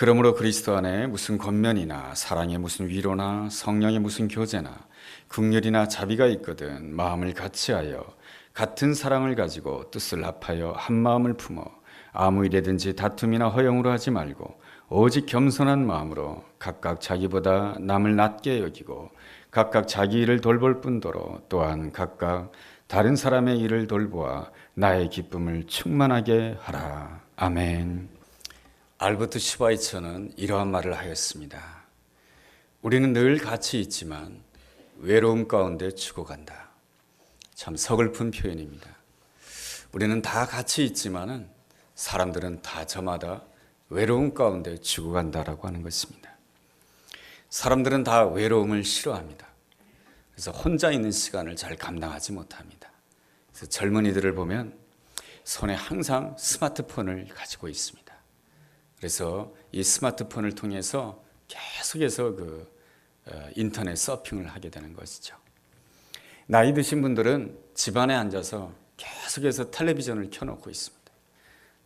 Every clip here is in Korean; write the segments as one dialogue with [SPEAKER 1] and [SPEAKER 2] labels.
[SPEAKER 1] 그러므로 그리스도 안에 무슨 권면이나 사랑의 무슨 위로나 성령의 무슨 교제나 긍휼이나 자비가 있거든 마음을 같이하여 같은 사랑을 가지고 뜻을 합하여 한 마음을 품어 아무 일에든지 다툼이나 허영으로 하지 말고 오직 겸손한 마음으로 각각 자기보다 남을 낮게 여기고 각각 자기 일을 돌볼 뿐더러 또한 각각 다른 사람의 일을 돌보아 나의 기쁨을 충만하게 하라. 아멘. 알버트 슈바이처는 이러한 말을 하였습니다. 우리는 늘 같이 있지만 외로움 가운데 죽어간다. 참 서글픈 표현입니다. 우리는 다 같이 있지만은 사람들은 다 저마다 외로움 가운데 죽어간다라고 하는 것입니다. 사람들은 다 외로움을 싫어합니다. 그래서 혼자 있는 시간을 잘 감당하지 못합니다. 그래서 젊은이들을 보면 손에 항상 스마트폰을 가지고 있습니다. 그래서 이 스마트폰을 통해서 계속해서 인터넷 서핑을 하게 되는 것이죠. 나이 드신 분들은 집안에 앉아서 계속해서 텔레비전을 켜놓고 있습니다.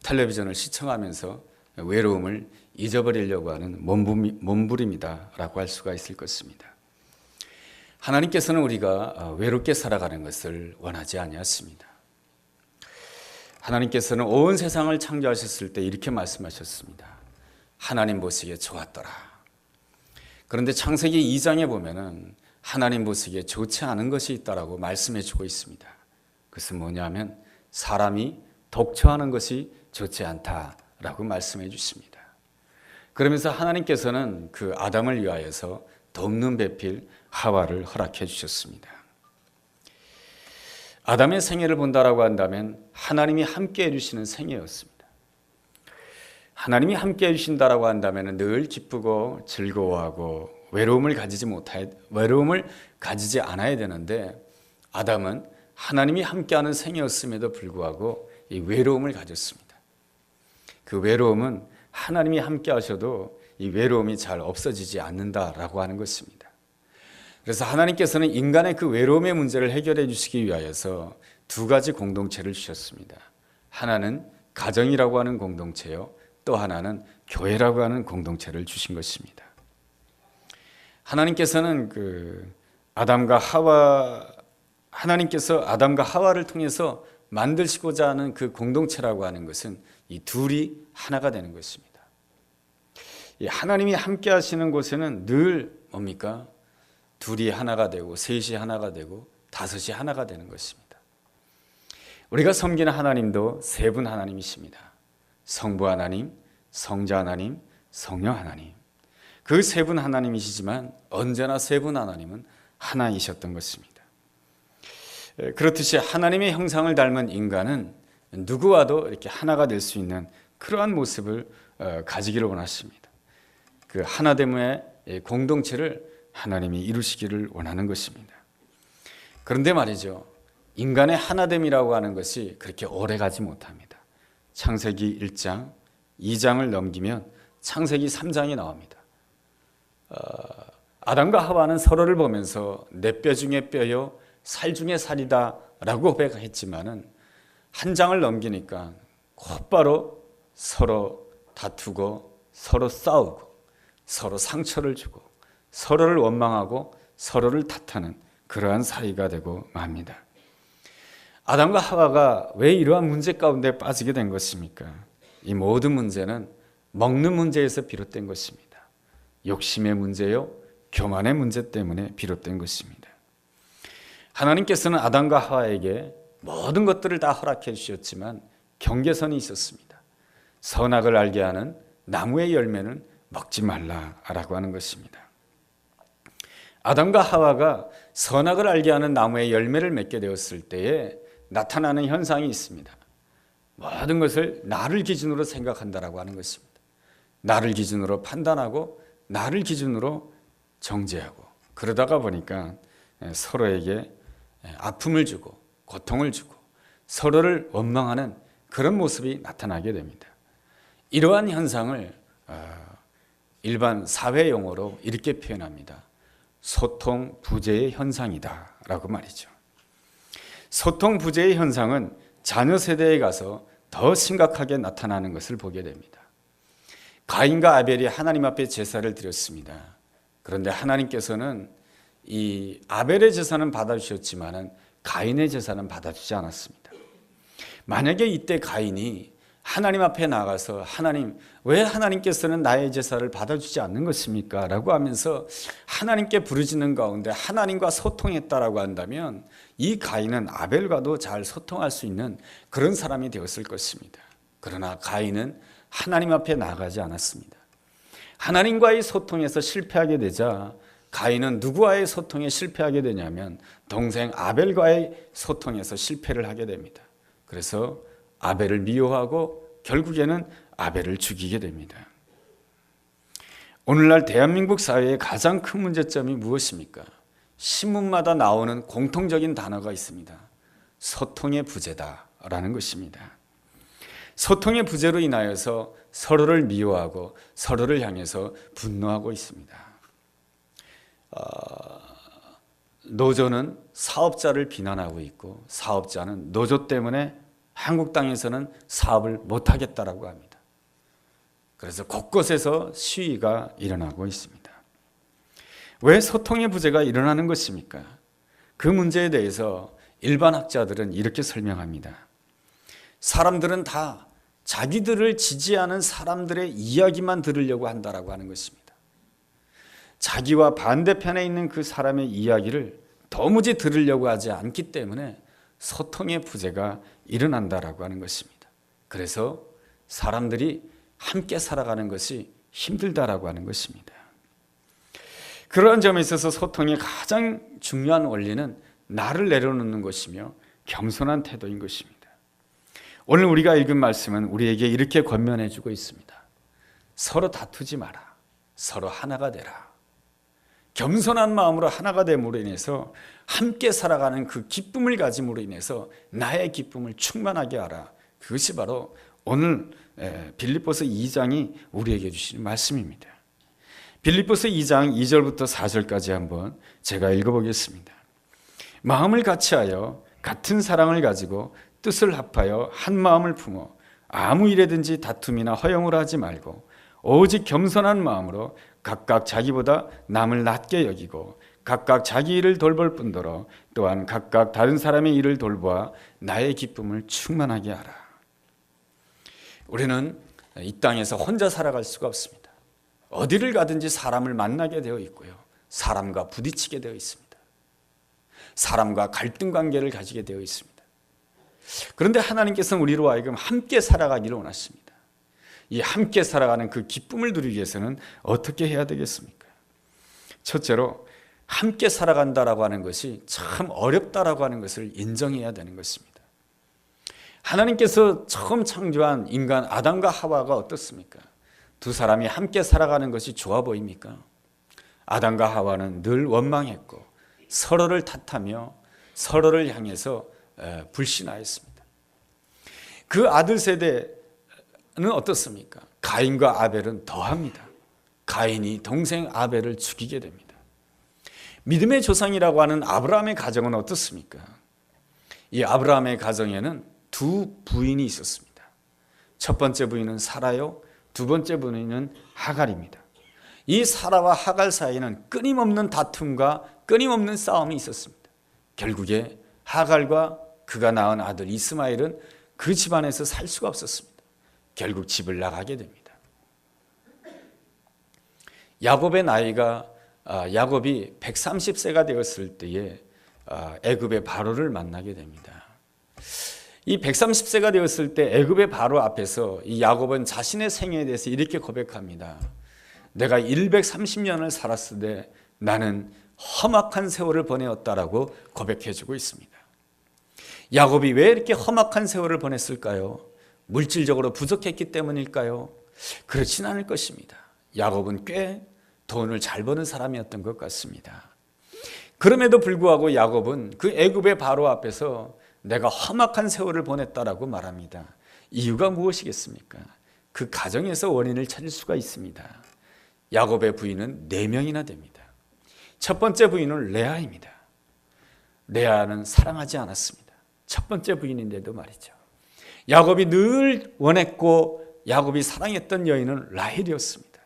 [SPEAKER 1] 텔레비전을 시청하면서 외로움을 잊어버리려고 하는 몸부림이다라고 할 수가 있을 것입니다. 하나님께서는 우리가 외롭게 살아가는 것을 원하지 아니하십니다. 하나님께서는 온 세상을 창조하셨을 때 이렇게 말씀하셨습니다. 하나님 보시기에 좋았더라. 그런데 창세기 2장에 보면은 하나님 보시기에 좋지 않은 것이 있다라고 말씀해 주고 있습니다. 그것은 뭐냐면 사람이 독처하는 것이 좋지 않다라고 말씀해 주십니다. 그러면서 하나님께서는 그 아담을 위하여서 돕는 배필 하와를 허락해 주셨습니다. 아담의 생애를 본다라고 한다면 하나님이 함께 해주시는 생애였습니다. 하나님이 함께 해주신다라고 한다면 늘 기쁘고 즐거워하고 외로움을 가지지 않아야 되는데 아담은 하나님이 함께하는 생애였음에도 불구하고 이 외로움을 가졌습니다. 그 외로움은 하나님이 함께 하셔도 이 외로움이 잘 없어지지 않는다라고 하는 것입니다. 그래서 하나님께서는 인간의 그 외로움의 문제를 해결해 주시기 위하여서 두 가지 공동체를 주셨습니다. 하나는 가정이라고 하는 공동체요, 또 하나는 교회라고 하는 공동체를 주신 것입니다. 하나님께서는 하나님께서 아담과 하와를 통해서 만드시고자 하는 그 공동체라고 하는 것은 이 둘이 하나가 되는 것입니다. 이 하나님이 함께 하시는 곳에는 늘 뭡니까? 둘이 하나가 되고 셋이 하나가 되고 다섯이 하나가 되는 것입니다. 우리가 섬기는 하나님도 세 분 하나님이십니다. 성부 하나님, 성자 하나님, 성령 하나님. 그 세 분 하나님이시지만 언제나 세 분 하나님은 하나이셨던 것입니다. 그렇듯이 하나님의 형상을 닮은 인간은 누구와도 이렇게 하나가 될 수 있는 그러한 모습을 가지기를 원하십니다. 그 하나됨의 공동체를 하나님이 이루시기를 원하는 것입니다. 그런데 말이죠, 인간의 하나됨이라고 하는 것이 그렇게 오래 가지 못합니다. 창세기 1장, 2장을 넘기면 창세기 3장이 나옵니다. 아담과 하와는 서로를 보면서 내 뼈 중에 뼈요 살 중에 살이다 라고 고백했지만은 한 장을 넘기니까 곧바로 서로 다투고 서로 싸우고 서로 상처를 주고 서로를 원망하고 서로를 탓하는 그러한 사이가 되고 맙니다. 아담과 하와가 왜 이러한 문제 가운데 빠지게 된 것입니까? 이 모든 문제는 먹는 문제에서 비롯된 것입니다. 욕심의 문제요, 교만의 문제 때문에 비롯된 것입니다. 하나님께서는 아담과 하와에게 모든 것들을 다 허락해 주셨지만 경계선이 있었습니다. 선악을 알게 하는 나무의 열매는 먹지 말라라고 하는 것입니다. 아담과 하와가 선악을 알게 하는 나무의 열매를 맺게 되었을 때에 나타나는 현상이 있습니다. 모든 것을 나를 기준으로 생각한다라고 하는 것입니다. 나를 기준으로 판단하고 나를 기준으로 정죄하고 그러다가 보니까 서로에게 아픔을 주고 고통을 주고 서로를 원망하는 그런 모습이 나타나게 됩니다. 이러한 현상을 일반 사회 용어로 이렇게 표현합니다. 소통 부재의 현상이다 라고 말이죠. 소통 부재의 현상은 자녀 세대에 가서 더 심각하게 나타나는 것을 보게 됩니다. 가인과 아벨이 하나님 앞에 제사를 드렸습니다. 그런데 하나님께서는 이 아벨의 제사는 받아주셨지만 가인의 제사는 받아주지 않았습니다. 만약에 이때 가인이 하나님 앞에 나가서 하나님, 왜 하나님께서는 나의 제사를 받아주지 않는 것입니까? 라고 하면서 하나님께 부르짖는 가운데 하나님과 소통했다라고 한다면 이 가인은 아벨과도 잘 소통할 수 있는 그런 사람이 되었을 것입니다. 그러나 가인은 하나님 앞에 나가지 않았습니다. 하나님과의 소통에서 실패하게 되자 가인은 누구와의 소통에 실패하게 되냐면 동생 아벨과의 소통에서 실패를 하게 됩니다. 그래서 아벨을 미워하고 결국에는 아벨을 죽이게 됩니다. 오늘날 대한민국 사회의 가장 큰 문제점이 무엇입니까? 신문마다 나오는 공통적인 단어가 있습니다. 소통의 부재다라는 것입니다. 소통의 부재로 인하여서 서로를 미워하고 서로를 향해서 분노하고 있습니다. 노조는 사업자를 비난하고 있고 사업자는 노조 때문에 한국 땅에서는 사업을 못하겠다라고 합니다. 그래서 곳곳에서 시위가 일어나고 있습니다. 왜 소통의 부재가 일어나는 것입니까? 그 문제에 대해서 일반 학자들은 이렇게 설명합니다. 사람들은 다 자기들을 지지하는 사람들의 이야기만 들으려고 한다라고 하는 것입니다. 자기와 반대편에 있는 그 사람의 이야기를 도무지 들으려고 하지 않기 때문에 소통의 부재가 일어난다라고 하는 것입니다. 그래서 사람들이 함께 살아가는 것이 힘들다라고 하는 것입니다. 그러한 점에 있어서 소통의 가장 중요한 원리는 나를 내려놓는 것이며 겸손한 태도인 것입니다. 오늘 우리가 읽은 말씀은 우리에게 이렇게 권면해 주고 있습니다. 서로 다투지 마라. 서로 하나가 되라. 겸손한 마음으로 하나가 됨으로 인해서 함께 살아가는 그 기쁨을 가짐으로 인해서 나의 기쁨을 충만하게 하라. 그것이 바로 오늘 빌립보서 2장이 우리에게 주시는 말씀입니다. 빌립보서 2장 2절부터 4절까지 한번 제가 읽어보겠습니다. 마음을 같이하여 같은 사랑을 가지고 뜻을 합하여 한 마음을 품어 아무 일에든지 다툼이나 허용을 하지 말고 오직 겸손한 마음으로 각각 자기보다 남을 낮게 여기고 각각 자기 일을 돌볼 뿐더러 또한 각각 다른 사람의 일을 돌보아 나의 기쁨을 충만하게 하라. 우리는 이 땅에서 혼자 살아갈 수가 없습니다. 어디를 가든지 사람을 만나게 되어 있고요. 사람과 부딪히게 되어 있습니다. 사람과 갈등 관계를 가지게 되어 있습니다. 그런데 하나님께서는 우리로 하여금 함께 살아가기를 원하십니다. 이 함께 살아가는 그 기쁨을 누리기 위해서는 어떻게 해야 되겠습니까? 첫째로 함께 살아간다라고 하는 것이 참 어렵다라고 하는 것을 인정해야 되는 것입니다. 하나님께서 처음 창조한 인간 아담과 하와가 어떻습니까? 두 사람이 함께 살아가는 것이 좋아 보입니까? 아담과 하와는 늘 원망했고 서로를 탓하며 서로를 향해서 불신하였습니다. 그 아들 세대는 어떻습니까? 가인과 아벨은 더합니다. 가인이 동생 아벨을 죽이게 됩니다. 믿음의 조상이라고 하는 아브라함의 가정은 어떻습니까? 이 아브라함의 가정에는 두 부인이 있었습니다. 첫 번째 부인은 사라요, 두 번째 부인은 하갈입니다. 이 사라와 하갈 사이에는 끊임없는 다툼과 끊임없는 싸움이 있었습니다. 결국에 하갈과 그가 낳은 아들 이스마엘은 그 집안에서 살 수가 없었습니다. 결국 집을 나가게 됩니다. 야곱의 나이가 야곱이 130세가 되었을 때에 애굽의 바로를 만나게 됩니다. 이 130세가 되었을 때 애굽의 바로 앞에서 이 야곱은 자신의 생애에 대해서 이렇게 고백합니다. 내가 130년을 살았으되 나는 험악한 세월을 보내었다라고 고백해주고 있습니다. 야곱이 왜 이렇게 험악한 세월을 보냈을까요? 물질적으로 부족했기 때문일까요? 그렇진 않을 것입니다. 야곱은 꽤 돈을 잘 버는 사람이었던 것 같습니다. 그럼에도 불구하고 야곱은 그 애굽의 바로 앞에서 내가 험악한 세월을 보냈다라고 말합니다. 이유가 무엇이겠습니까? 그 가정에서 원인을 찾을 수가 있습니다. 야곱의 부인은 4명이나 됩니다. 첫 번째 부인은 레아입니다. 레아는 사랑하지 않았습니다. 첫 번째 부인인데도 말이죠. 야곱이 늘 원했고 야곱이 사랑했던 여인은 라헬이었습니다.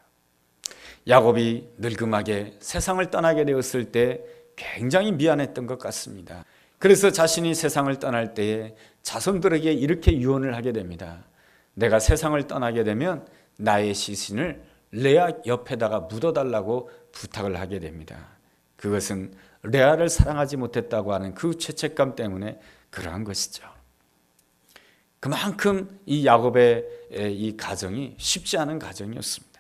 [SPEAKER 1] 야곱이 늙음하게 세상을 떠나게 되었을 때 굉장히 미안했던 것 같습니다. 그래서 자신이 세상을 떠날 때에 자손들에게 이렇게 유언을 하게 됩니다. 내가 세상을 떠나게 되면 나의 시신을 레아 옆에다가 묻어달라고 부탁을 하게 됩니다. 그것은 레아를 사랑하지 못했다고 하는 그 죄책감 때문에 그러한 것이죠. 그만큼 이 야곱의 이 가정이 쉽지 않은 가정이었습니다.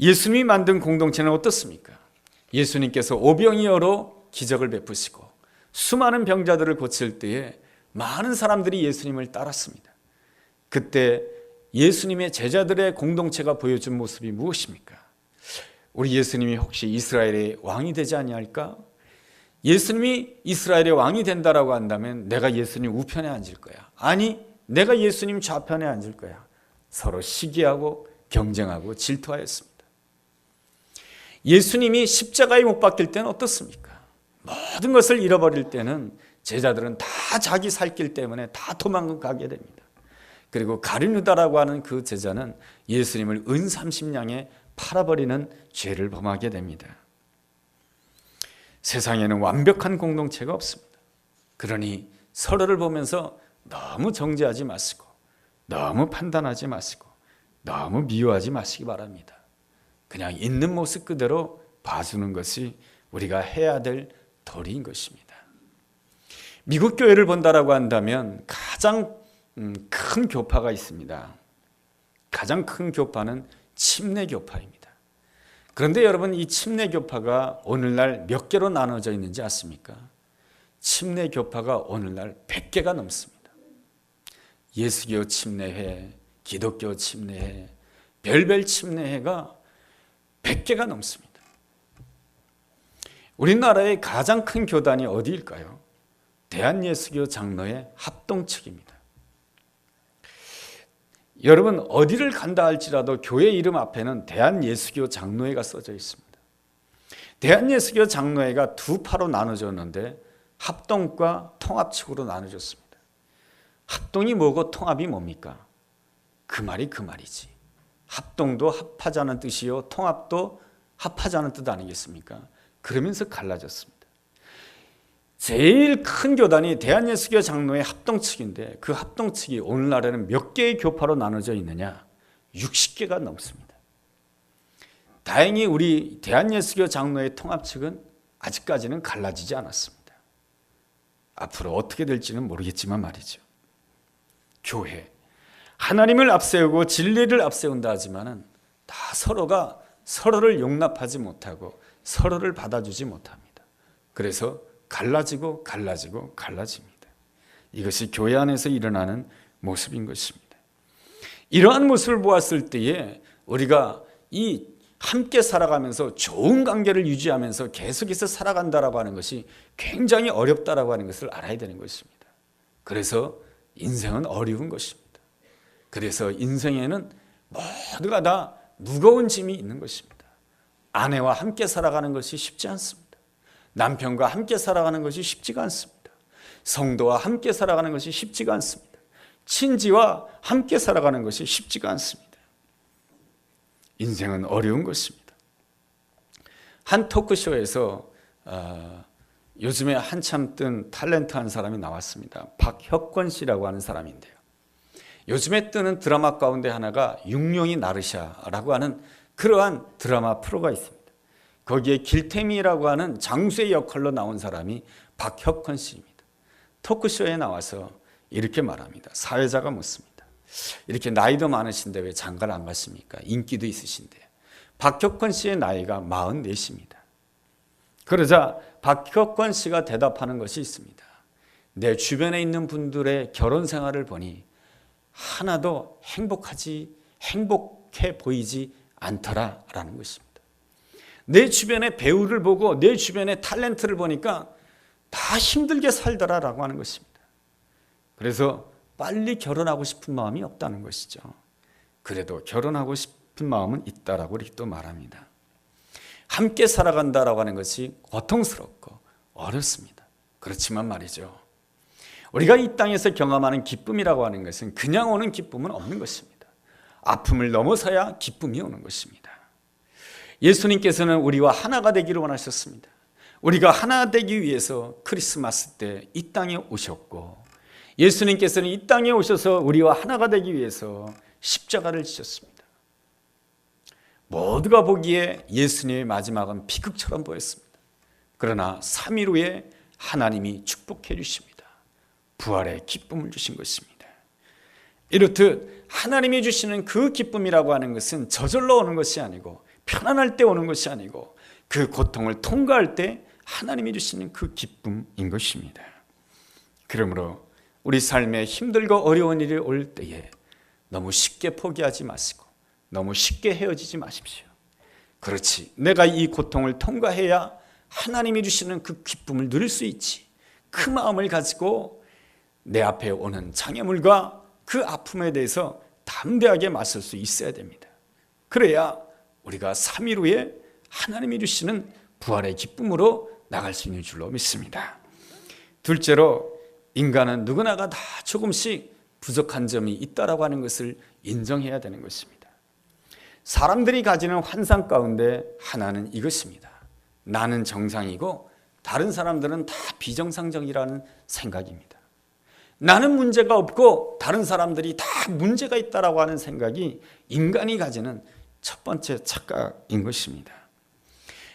[SPEAKER 1] 예수님이 만든 공동체는 어떻습니까? 예수님께서 오병이어로 기적을 베푸시고 수많은 병자들을 고칠 때에 많은 사람들이 예수님을 따랐습니다. 그때 예수님의 제자들의 공동체가 보여준 모습이 무엇입니까? 우리 예수님이 혹시 이스라엘의 왕이 되지 아니할까? 예수님이 이스라엘의 왕이 된다라고 한다면 내가 예수님 우편에 앉을 거야. 아니, 내가 예수님 좌편에 앉을 거야. 서로 시기하고 경쟁하고 질투하였습니다. 예수님이 십자가에 못 박힐 때는 어떻습니까? 모든 것을 잃어버릴 때는 제자들은 다 자기 살 길 때문에 다 도망가게 됩니다. 그리고 가룟유다라고 하는 그 제자는 예수님을 은 30냥에 팔아버리는 죄를 범하게 됩니다. 세상에는 완벽한 공동체가 없습니다. 그러니 서로를 보면서 너무 정죄하지 마시고, 너무 판단하지 마시고, 너무 미워하지 마시기 바랍니다. 그냥 있는 모습 그대로 봐주는 것이 우리가 해야 될 도리인 것입니다. 미국 교회를 본다라고 한다면 가장 큰 교파가 있습니다. 가장 큰 교파는 침례 교파입니다. 그런데 여러분, 이 침례 교파가 오늘날 몇 개로 나눠져 있는지 아십니까? 침례 교파가 오늘날 100개가 넘습니다. 예수교 침례회, 기독교 침례회, 별별 침례회가 100개가 넘습니다. 우리나라의 가장 큰 교단이 어디일까요? 대한예수교 장로회 합동 측입니다. 여러분, 어디를 간다 할지라도 교회 이름 앞에는 대한예수교 장로회가 써져 있습니다. 대한예수교 장로회가 두 파로 나눠졌는데 합동과 통합 측으로 나눠졌습니다. 합동이 뭐고 통합이 뭡니까? 그 말이 그 말이지. 합동도 합하자는 뜻이요, 통합도 합하자는 뜻 아니겠습니까? 그러면서 갈라졌습니다. 제일 큰 교단이 대한예수교 장로회 합동 측인데 그 합동 측이 오늘날에는 몇 개의 교파로 나눠져 있느냐? 60개가 넘습니다. 다행히 우리 대한예수교 장로회 통합 측은 아직까지는 갈라지지 않았습니다. 앞으로 어떻게 될지는 모르겠지만 말이죠. 교회, 하나님을 앞세우고 진리를 앞세운다 하지만은 다 서로가 서로를 용납하지 못하고 서로를 받아주지 못합니다. 그래서 갈라지고 갈라집니다. 이것이 교회 안에서 일어나는 모습인 것입니다. 이러한 모습을 보았을 때에 우리가 이 함께 살아가면서 좋은 관계를 유지하면서 계속해서 살아간다라고 하는 것이 굉장히 어렵다라고 하는 것을 알아야 되는 것입니다. 그래서 인생은 어려운 것입니다. 그래서 인생에는 모두가 다 무거운 짐이 있는 것입니다. 아내와 함께 살아가는 것이 쉽지 않습니다. 남편과 함께 살아가는 것이 쉽지가 않습니다. 성도와 함께 살아가는 것이 쉽지가 않습니다. 친지와 함께 살아가는 것이 쉽지가 않습니다. 인생은 어려운 것입니다. 한 토크쇼에서 요즘에 한참 뜬 탤런트한 사람이 나왔습니다. 박혁권 씨라고 하는 사람인데요. 요즘에 뜨는 드라마 가운데 하나가 육룡이 나르샤라고 하는 그러한 드라마 프로가 있습니다. 거기에 길태미라고 하는 장수의 역할로 나온 사람이 박혁권 씨입니다. 토크쇼에 나와서 이렇게 말합니다. 사회자가 묻습니다. 이렇게 나이도 많으신데 왜 장가를 안 가십니까? 인기도 있으신데. 박혁권 씨의 나이가 44입니다. 그러자 박혁권 씨가 대답하는 것이 있습니다. 내 주변에 있는 분들의 결혼 생활을 보니 하나도 행복해 보이지 않더라라는 것입니다. 내 주변의 배우를 보고 내 주변의 탤런트를 보니까 다 힘들게 살더라라고 하는 것입니다. 그래서 빨리 결혼하고 싶은 마음이 없다는 것이죠. 그래도 결혼하고 싶은 마음은 있다라고 이렇게 또 말합니다. 함께 살아간다라고 하는 것이 고통스럽고 어렵습니다. 그렇지만 말이죠. 우리가 이 땅에서 경험하는 기쁨이라고 하는 것은 그냥 오는 기쁨은 없는 것입니다. 아픔을 넘어서야 기쁨이 오는 것입니다. 예수님께서는 우리와 하나가 되기를 원하셨습니다. 우리가 하나 되기 위해서 크리스마스 때 이 땅에 오셨고, 예수님께서는 이 땅에 오셔서 우리와 하나가 되기 위해서 십자가를 지셨습니다. 모두가 보기에 예수님의 마지막은 비극처럼 보였습니다. 그러나 3일 후에 하나님이 축복해 주십니다. 부활의 기쁨을 주신 것입니다. 이렇듯 하나님이 주시는 그 기쁨이라고 하는 것은 저절로 오는 것이 아니고, 편안할 때 오는 것이 아니고, 그 고통을 통과할 때 하나님이 주시는 그 기쁨인 것입니다. 그러므로 우리 삶에 힘들고 어려운 일이 올 때에 너무 쉽게 포기하지 마시고 너무 쉽게 헤어지지 마십시오. 그렇지, 내가 이 고통을 통과해야 하나님이 주시는 그 기쁨을 누릴 수 있지. 그 마음을 가지고 내 앞에 오는 장애물과 그 아픔에 대해서 담대하게 맞설 수 있어야 됩니다. 그래야 우리가 3일 후에 하나님이 주시는 부활의 기쁨으로 나갈 수 있는 줄로 믿습니다. 둘째로, 인간은 누구나가 다 조금씩 부족한 점이 있다라고 하는 것을 인정해야 되는 것입니다. 사람들이 가지는 환상 가운데 하나는 이것입니다. 나는 정상이고 다른 사람들은 다 비정상적이라는 생각입니다. 나는 문제가 없고 다른 사람들이 다 문제가 있다라고 하는 생각이 인간이 가지는 첫 번째 착각인 것입니다.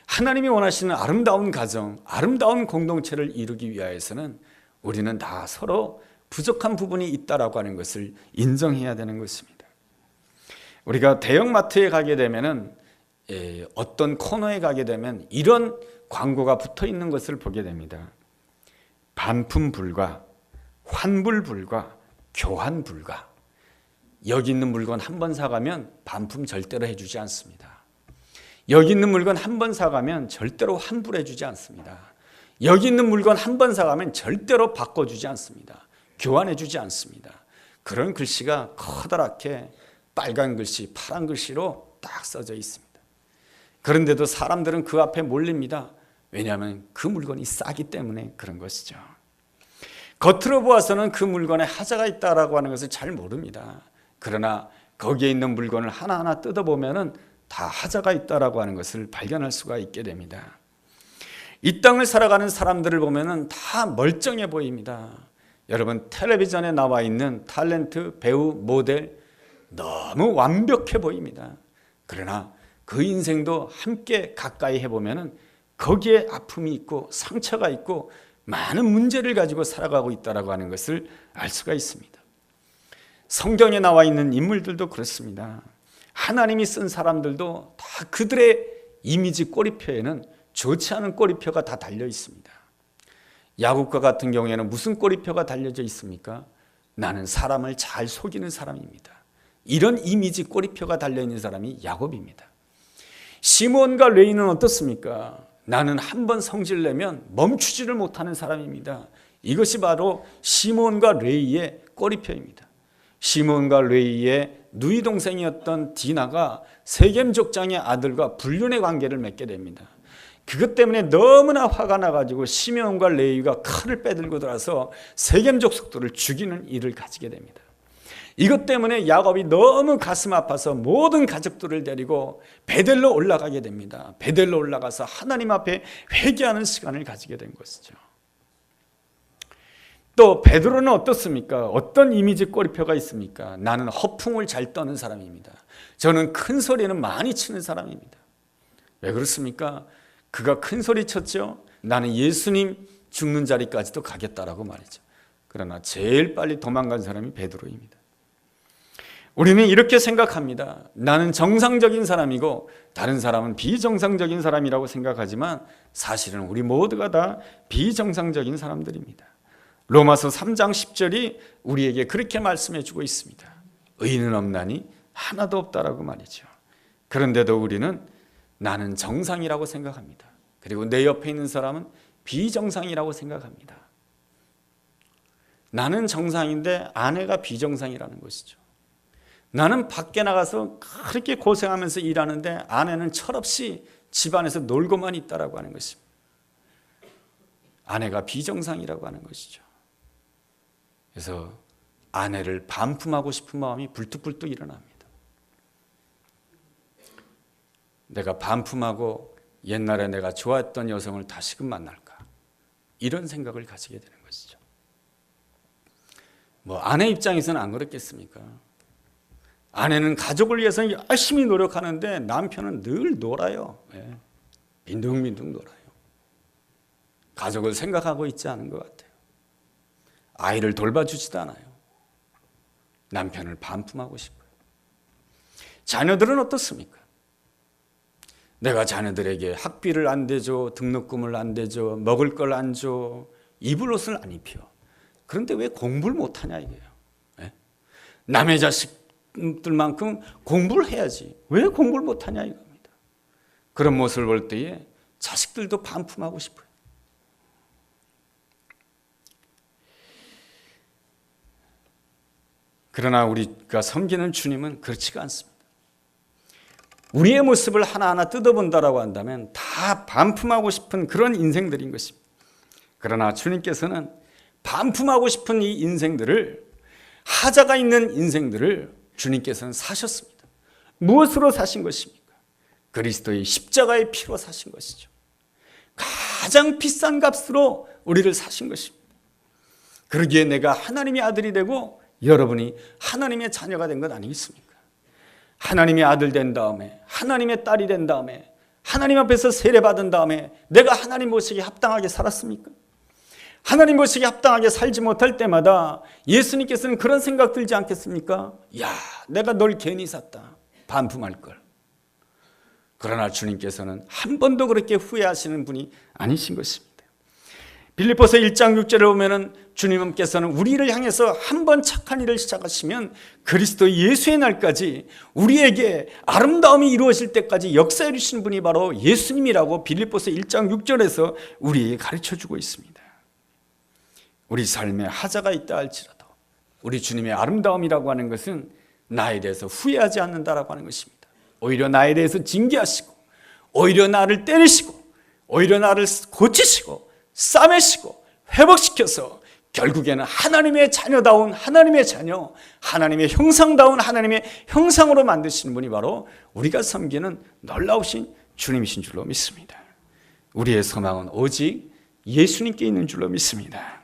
[SPEAKER 1] 하나님이 원하시는 아름다운 가정, 아름다운 공동체를 이루기 위하여서는 우리는 다 서로 부족한 부분이 있다라고 하는 것을 인정해야 되는 것입니다. 우리가 대형마트에 가게 되면은 어떤 코너에 가게 되면 이런 광고가 붙어 있는 것을 보게 됩니다. 반품 불가, 환불 불가, 교환 불가. 여기 있는 물건 한 번 사가면 반품 절대로 해주지 않습니다. 여기 있는 물건 한 번 사가면 절대로 환불해주지 않습니다. 여기 있는 물건 한 번 사가면 절대로 바꿔주지 않습니다. 교환해주지 않습니다. 그런 글씨가 커다랗게 빨간 글씨, 파란 글씨로 딱 써져 있습니다. 그런데도 사람들은 그 앞에 몰립니다. 왜냐하면 그 물건이 싸기 때문에 그런 것이죠. 겉으로 보아서는 그 물건에 하자가 있다라고 하는 것을 잘 모릅니다. 그러나 거기에 있는 물건을 하나하나 뜯어보면 다 하자가 있다라고 하는 것을 발견할 수가 있게 됩니다. 이 땅을 살아가는 사람들을 보면 다 멀쩡해 보입니다. 여러분, 텔레비전에 나와 있는 탤런트, 배우, 모델 너무 완벽해 보입니다. 그러나 그 인생도 함께 가까이 해보면 거기에 아픔이 있고 상처가 있고 많은 문제를 가지고 살아가고 있다고 하는 것을 알 수가 있습니다. 성경에 나와 있는 인물들도 그렇습니다. 하나님이 쓴 사람들도 다 그들의 이미지 꼬리표에는 좋지 않은 꼬리표가 다 달려 있습니다. 야곱과 같은 경우에는 무슨 꼬리표가 달려져 있습니까? 나는 사람을 잘 속이는 사람입니다. 이런 이미지 꼬리표가 달려있는 사람이 야곱입니다. 시몬과 레위는 어떻습니까? 나는 한 번 성질내면 멈추지를 못하는 사람입니다. 이것이 바로 시몬과 레위의 꼬리표입니다. 시몬과 레위의 누이 동생이었던 디나가 세겜 족장의 아들과 불륜의 관계를 맺게 됩니다. 그것 때문에 너무나 화가 나가지고 시몬과 레위가 칼을 빼들고 들어서 세겜 족속들을 죽이는 일을 가지게 됩니다. 이것 때문에 야곱이 너무 가슴 아파서 모든 가족들을 데리고 베델로 올라가게 됩니다. 베델로 올라가서 하나님 앞에 회개하는 시간을 가지게 된 것이죠. 또 베드로는 어떻습니까? 어떤 이미지 꼬리표가 있습니까? 나는 허풍을 잘 떠는 사람입니다. 저는 큰 소리는 많이 치는 사람입니다. 왜 그렇습니까? 그가 큰 소리 쳤죠. 나는 예수님 죽는 자리까지도 가겠다라고 말이죠. 그러나 제일 빨리 도망간 사람이 베드로입니다. 우리는 이렇게 생각합니다. 나는 정상적인 사람이고 다른 사람은 비정상적인 사람이라고 생각하지만 사실은 우리 모두가 다 비정상적인 사람들입니다. 로마서 3장 10절이 우리에게 그렇게 말씀해 주고 있습니다. 의인은 없나니 하나도 없다라고 말이죠. 그런데도 우리는 나는 정상이라고 생각합니다. 그리고 내 옆에 있는 사람은 비정상이라고 생각합니다. 나는 정상인데 아내가 비정상이라는 것이죠. 나는 밖에 나가서 그렇게 고생하면서 일하는데 아내는 철없이 집안에서 놀고만 있다라고 하는 것입니다. 아내가 비정상이라고 하는 것이죠. 그래서 아내를 반품하고 싶은 마음이 불뚝불뚝 일어납니다. 내가 반품하고 옛날에 내가 좋아했던 여성을 다시금 만날까? 이런 생각을 가지게 되는 것이죠. 뭐 아내 입장에서는 안 그렇겠습니까? 아내는 가족을 위해서 열심히 노력하는데 남편은 늘 놀아요. 예. 빈둥빈둥 놀아요. 가족을 생각하고 있지 않은 것 같아요. 아이를 돌봐주지도 않아요. 남편을 반품하고 싶어요. 자녀들은 어떻습니까? 내가 자녀들에게 학비를 안 대줘, 등록금을 안 대줘, 먹을 걸 안 줘, 입을 옷을 안 입혀. 그런데 왜 공부를 못하냐 이거예요. 예? 남의 자식들만큼 공부를 해야지. 왜 공부를 못하냐 이겁니다. 그런 모습을 볼 때에 자식들도 반품하고 싶어요. 그러나 우리가 섬기는 주님은 그렇지가 않습니다. 우리의 모습을 하나하나 뜯어본다라고 한다면 다 반품하고 싶은 그런 인생들인 것입니다. 그러나 주님께서는 반품하고 싶은 이 인생들을, 하자가 있는 인생들을 주님께서는 사셨습니다. 무엇으로 사신 것입니까? 그리스도의 십자가의 피로 사신 것이죠. 가장 비싼 값으로 우리를 사신 것입니다. 그러기에 내가 하나님의 아들이 되고 여러분이 하나님의 자녀가 된 것 아니겠습니까? 하나님의 아들 된 다음에, 하나님의 딸이 된 다음에, 하나님 앞에서 세례받은 다음에 내가 하나님 보시기에 합당하게 살았습니까? 하나님 보시기에 합당하게 살지 못할 때마다 예수님께서는 그런 생각 들지 않겠습니까? 야, 내가 널 괜히 샀다. 반품할 걸. 그러나 주님께서는 한 번도 그렇게 후회하시는 분이 아니신 것입니다. 빌립보서 1장 6절을 보면은 주님께서는 우리를 향해서 한 번 착한 일을 시작하시면 그리스도 예수의 날까지 우리에게 아름다움이 이루어질 때까지 역사해 주신 분이 바로 예수님이라고 빌립보서 1장 6절에서 우리에게 가르쳐주고 있습니다. 우리 삶에 하자가 있다 할지라도 우리 주님의 아름다움이라고 하는 것은 나에 대해서 후회하지 않는다라고 하는 것입니다. 오히려 나에 대해서 징계하시고, 오히려 나를 때리시고, 오히려 나를 고치시고 싸매시고 회복시켜서 결국에는 하나님의 자녀다운 하나님의 자녀, 하나님의 형상다운 하나님의 형상으로 만드시는 분이 바로 우리가 섬기는 놀라우신 주님이신 줄로 믿습니다. 우리의 소망은 오직 예수님께 있는 줄로 믿습니다.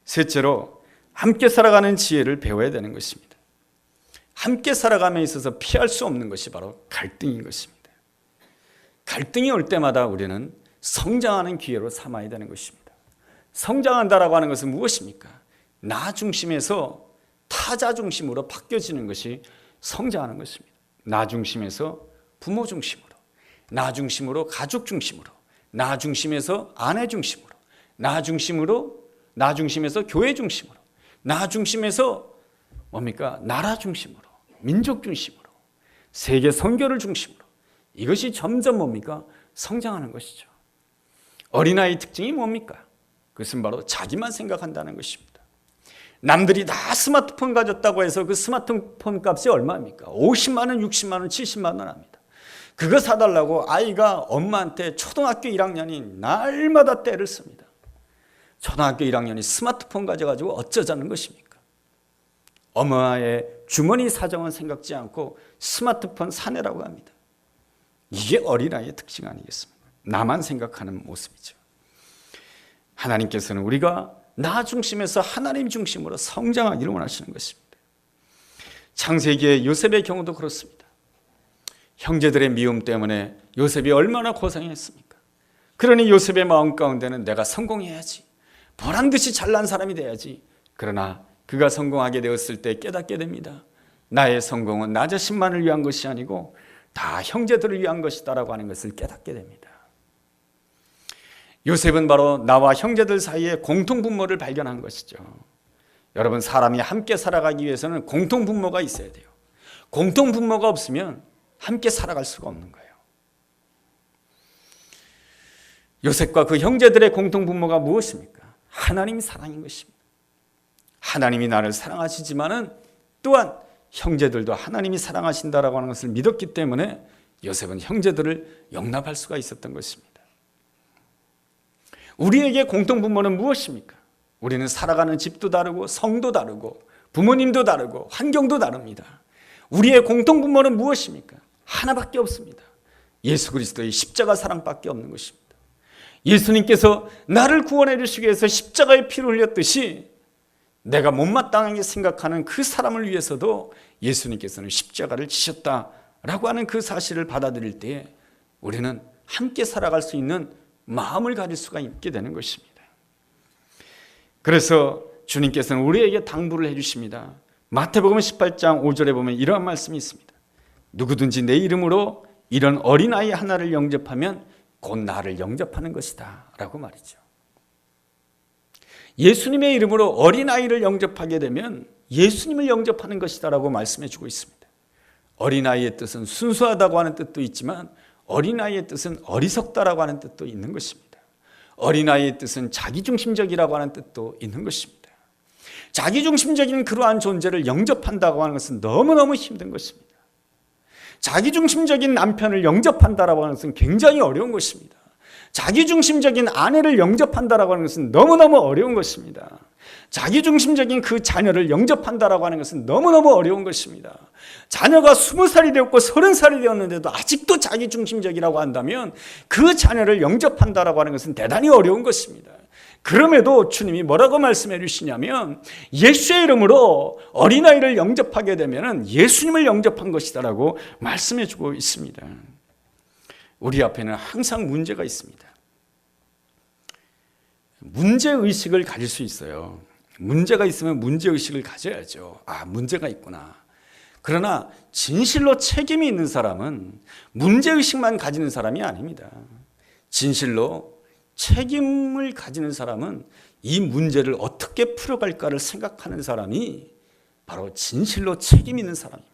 [SPEAKER 1] 셋째로 함께 살아가는 지혜를 배워야 되는 것입니다. 함께 살아감에 있어서 피할 수 없는 것이 바로 갈등인 것입니다. 갈등이 올 때마다 우리는 성장하는 기회로 삼아야 되는 것입니다. 성장한다라고 하는 것은 무엇입니까? 나 중심에서 타자 중심으로 바뀌어지는 것이 성장하는 것입니다. 나 중심에서 부모 중심으로, 나 중심으로 가족 중심으로, 나 중심에서 아내 중심으로, 나 중심에서 교회 중심으로, 나 중심에서 뭡니까? 나라 중심으로, 민족 중심으로, 세계 선교를 중심으로, 이것이 점점 뭡니까? 성장하는 것이죠. 어린아이 특징이 뭡니까? 그것은 바로 자기만 생각한다는 것입니다. 남들이 다 스마트폰 가졌다고 해서 그 스마트폰 값이 얼마입니까? 50만 원, 60만 원, 70만 원 합니다. 그거 사달라고 아이가 엄마한테 초등학교 1학년이 날마다 떼를 씁니다. 초등학교 1학년이 스마트폰 가져가지고 어쩌자는 것입니까? 엄마의 주머니 사정은 생각지 않고 스마트폰 사내라고 합니다. 이게 어린아이의 특징 아니겠습니까? 나만 생각하는 모습이죠. 하나님께서는 우리가 나 중심에서 하나님 중심으로 성장하기를 원하시는 것입니다. 창세기의 요셉의 경우도 그렇습니다. 형제들의 미움 때문에 요셉이 얼마나 고생했습니까? 그러니 요셉의 마음 가운데는 내가 성공해야지, 보란듯이 잘난 사람이 돼야지. 그러나 그가 성공하게 되었을 때 깨닫게 됩니다. 나의 성공은 나 자신만을 위한 것이 아니고 다 형제들을 위한 것이다라고 하는 것을 깨닫게 됩니다. 요셉은 바로 나와 형제들 사이에 공통분모를 발견한 것이죠. 여러분, 사람이 함께 살아가기 위해서는 공통분모가 있어야 돼요. 공통분모가 없으면 함께 살아갈 수가 없는 거예요. 요셉과 그 형제들의 공통분모가 무엇입니까? 하나님 사랑인 것입니다. 하나님이 나를 사랑하시지만은 또한 형제들도 하나님이 사랑하신다라고 하는 것을 믿었기 때문에 요셉은 형제들을 용납할 수가 있었던 것입니다. 우리에게 공통분모는 무엇입니까? 우리는 살아가는 집도 다르고 성도 다르고 부모님도 다르고 환경도 다릅니다. 우리의 공통분모는 무엇입니까? 하나밖에 없습니다. 예수 그리스도의 십자가 사랑밖에 없는 것입니다. 예수님께서 나를 구원해 주시기 위해서 십자가의 피를 흘렸듯이 내가 못마땅하게 생각하는 그 사람을 위해서도 예수님께서는 십자가를 지셨다라고 하는 그 사실을 받아들일 때에 우리는 함께 살아갈 수 있는 마음을 가질 수가 있게 되는 것입니다. 그래서 주님께서는 우리에게 당부를 해주십니다. 마태복음 18장 5절에 보면 이러한 말씀이 있습니다. 누구든지 내 이름으로 이런 어린아이 하나를 영접하면 곧 나를 영접하는 것이다 라고 말이죠. 예수님의 이름으로 어린아이를 영접하게 되면 예수님을 영접하는 것이다 라고 말씀해 주고 있습니다. 어린아이의 뜻은 순수하다고 하는 뜻도 있지만 어린아이의 뜻은 어리석다라고 하는 뜻도 있는 것입니다. 어린아이의 뜻은 자기중심적이라고 하는 뜻도 있는 것입니다. 자기중심적인 그러한 존재를 영접한다고 하는 것은 너무너무 힘든 것입니다. 자기중심적인 남편을 영접한다라고 하는 것은 굉장히 어려운 것입니다. 자기중심적인 아내를 영접한다라고 하는 것은 너무너무 어려운 것입니다. 자기중심적인 그 자녀를 영접한다라고 하는 것은 너무너무 어려운 것입니다. 자녀가 20살이 되었고 30살이 되었는데도 아직도 자기중심적이라고 한다면 그 자녀를 영접한다라고 하는 것은 대단히 어려운 것입니다. 그럼에도 주님이 뭐라고 말씀해 주시냐면 예수의 이름으로 어린아이를 영접하게 되면 예수님을 영접한 것이다라고 말씀해 주고 있습니다. 우리 앞에는 항상 문제가 있습니다. 문제의식을 가질 수 있어요. 문제가 있으면 문제의식을 가져야죠. 아, 문제가 있구나. 그러나 진실로 책임이 있는 사람은 문제의식만 가지는 사람이 아닙니다. 진실로 책임을 가지는 사람은 이 문제를 어떻게 풀어갈까를 생각하는 사람이 바로 진실로 책임 있는 사람입니다.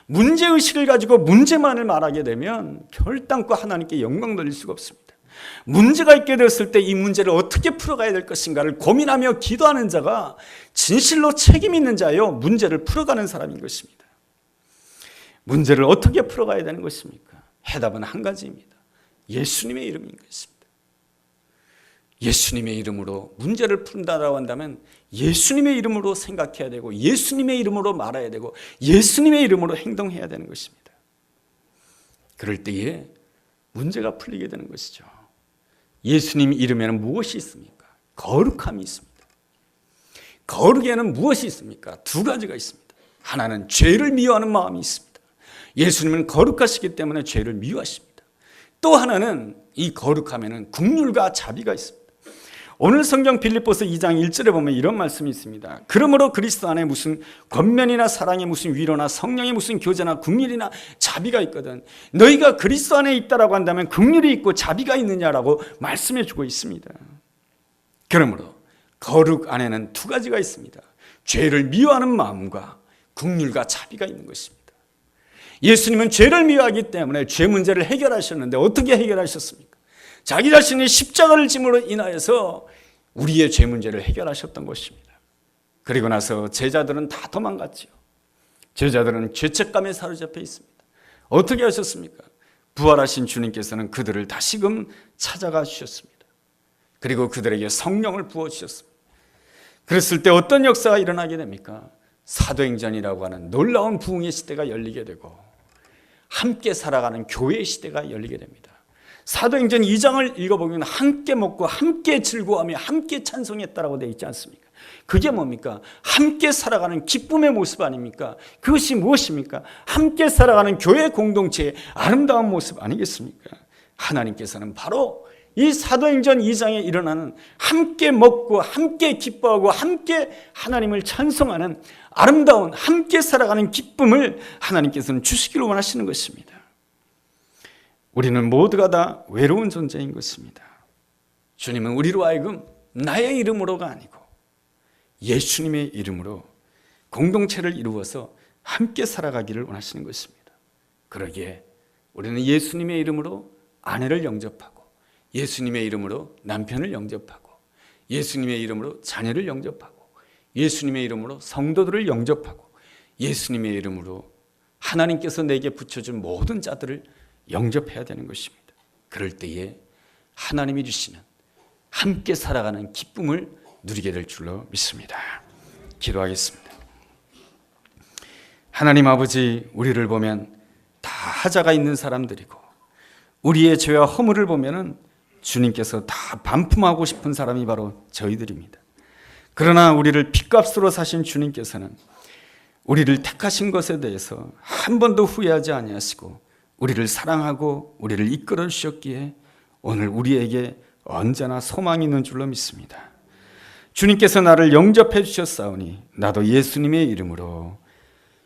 [SPEAKER 1] 문제의식을 가지고 문제만을 말하게 되면 결단코 하나님께 영광 돌릴 수가 없습니다. 문제가 있게 되었을 때 이 문제를 어떻게 풀어가야 될 것인가를 고민하며 기도하는 자가 진실로 책임 있는 자요, 문제를 풀어가는 사람인 것입니다. 문제를 어떻게 풀어가야 되는 것입니까? 해답은 한 가지입니다. 예수님의 이름인 것입니다. 예수님의 이름으로 문제를 푼다라고 한다면 예수님의 이름으로 생각해야 되고 예수님의 이름으로 말해야 되고 예수님의 이름으로 행동해야 되는 것입니다. 그럴 때에 문제가 풀리게 되는 것이죠. 예수님 이름에는 무엇이 있습니까? 거룩함이 있습니다. 거룩에는 무엇이 있습니까? 두 가지가 있습니다. 하나는 죄를 미워하는 마음이 있습니다. 예수님은 거룩하시기 때문에 죄를 미워하십니다. 또 하나는 이 거룩함에는 긍휼과 자비가 있습니다. 오늘 성경 빌립보서 2장 1절에 보면 이런 말씀이 있습니다. 그러므로 그리스도 안에 무슨 권면이나 사랑의 무슨 위로나 성령의 무슨 교제나 긍휼이나 자비가 있거든. 너희가 그리스도 안에 있다라고 한다면 긍휼이 있고 자비가 있느냐라고 말씀해 주고 있습니다. 그러므로 거룩 안에는 두 가지가 있습니다. 죄를 미워하는 마음과 긍휼과 자비가 있는 것입니다. 예수님은 죄를 미워하기 때문에 죄 문제를 해결하셨는데 어떻게 해결하셨습니까? 자기 자신이 십자가를 짐으로 인하여서 우리의 죄 문제를 해결하셨던 것입니다. 그리고 나서 제자들은 다 도망갔지요. 제자들은 죄책감에 사로잡혀 있습니다. 어떻게 하셨습니까? 부활하신 주님께서는 그들을 다시금 찾아가 주셨습니다. 그리고 그들에게 성령을 부어주셨습니다. 그랬을 때 어떤 역사가 일어나게 됩니까? 사도행전이라고 하는 놀라운 부흥의 시대가 열리게 되고 함께 살아가는 교회의 시대가 열리게 됩니다. 사도행전 2장을 읽어보면 함께 먹고 함께 즐거워하며 함께 찬송했다라고 되어 있지 않습니까? 그게 뭡니까? 함께 살아가는 기쁨의 모습 아닙니까? 그것이 무엇입니까? 함께 살아가는 교회 공동체의 아름다운 모습 아니겠습니까? 하나님께서는 바로 이 사도행전 2장에 일어나는 함께 먹고 함께 기뻐하고 함께 하나님을 찬송하는 아름다운 함께 살아가는 기쁨을 하나님께서는 주시기를 원하시는 것입니다. 우리는 모두가 다 외로운 존재인 것입니다. 주님은 우리로 하여금 나의 이름으로가 아니고 예수님의 이름으로 공동체를 이루어서 함께 살아가기를 원하시는 것입니다. 그러기에 우리는 예수님의 이름으로 아내를 영접하고 예수님의 이름으로 남편을 영접하고 예수님의 이름으로 자녀를 영접하고 예수님의 이름으로 성도들을 영접하고 예수님의 이름으로 하나님께서 내게 붙여준 모든 자들을 영접해야 되는 것입니다. 그럴 때에 하나님이 주시는 함께 살아가는 기쁨을 누리게 될 줄로 믿습니다. 기도하겠습니다. 하나님 아버지, 우리를 보면 다 하자가 있는 사람들이고 우리의 죄와 허물을 보면은 주님께서 다 반품하고 싶은 사람이 바로 저희들입니다. 그러나 우리를 핏값으로 사신 주님께서는 우리를 택하신 것에 대해서 한 번도 후회하지 아니하시고 우리를 사랑하고 우리를 이끌어 주셨기에 오늘 우리에게 언제나 소망이 있는 줄로 믿습니다. 주님께서 나를 영접해 주셨사오니 나도 예수님의 이름으로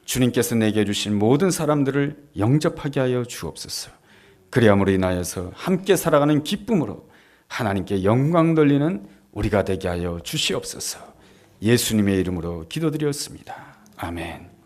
[SPEAKER 1] 주님께서 내게 주신 모든 사람들을 영접하게 하여 주옵소서. 그리함으로 인하여서 함께 살아가는 기쁨으로 하나님께 영광 돌리는 우리가 되게 하여 주시옵소서. 예수님의 이름으로 기도드렸습니다. 아멘.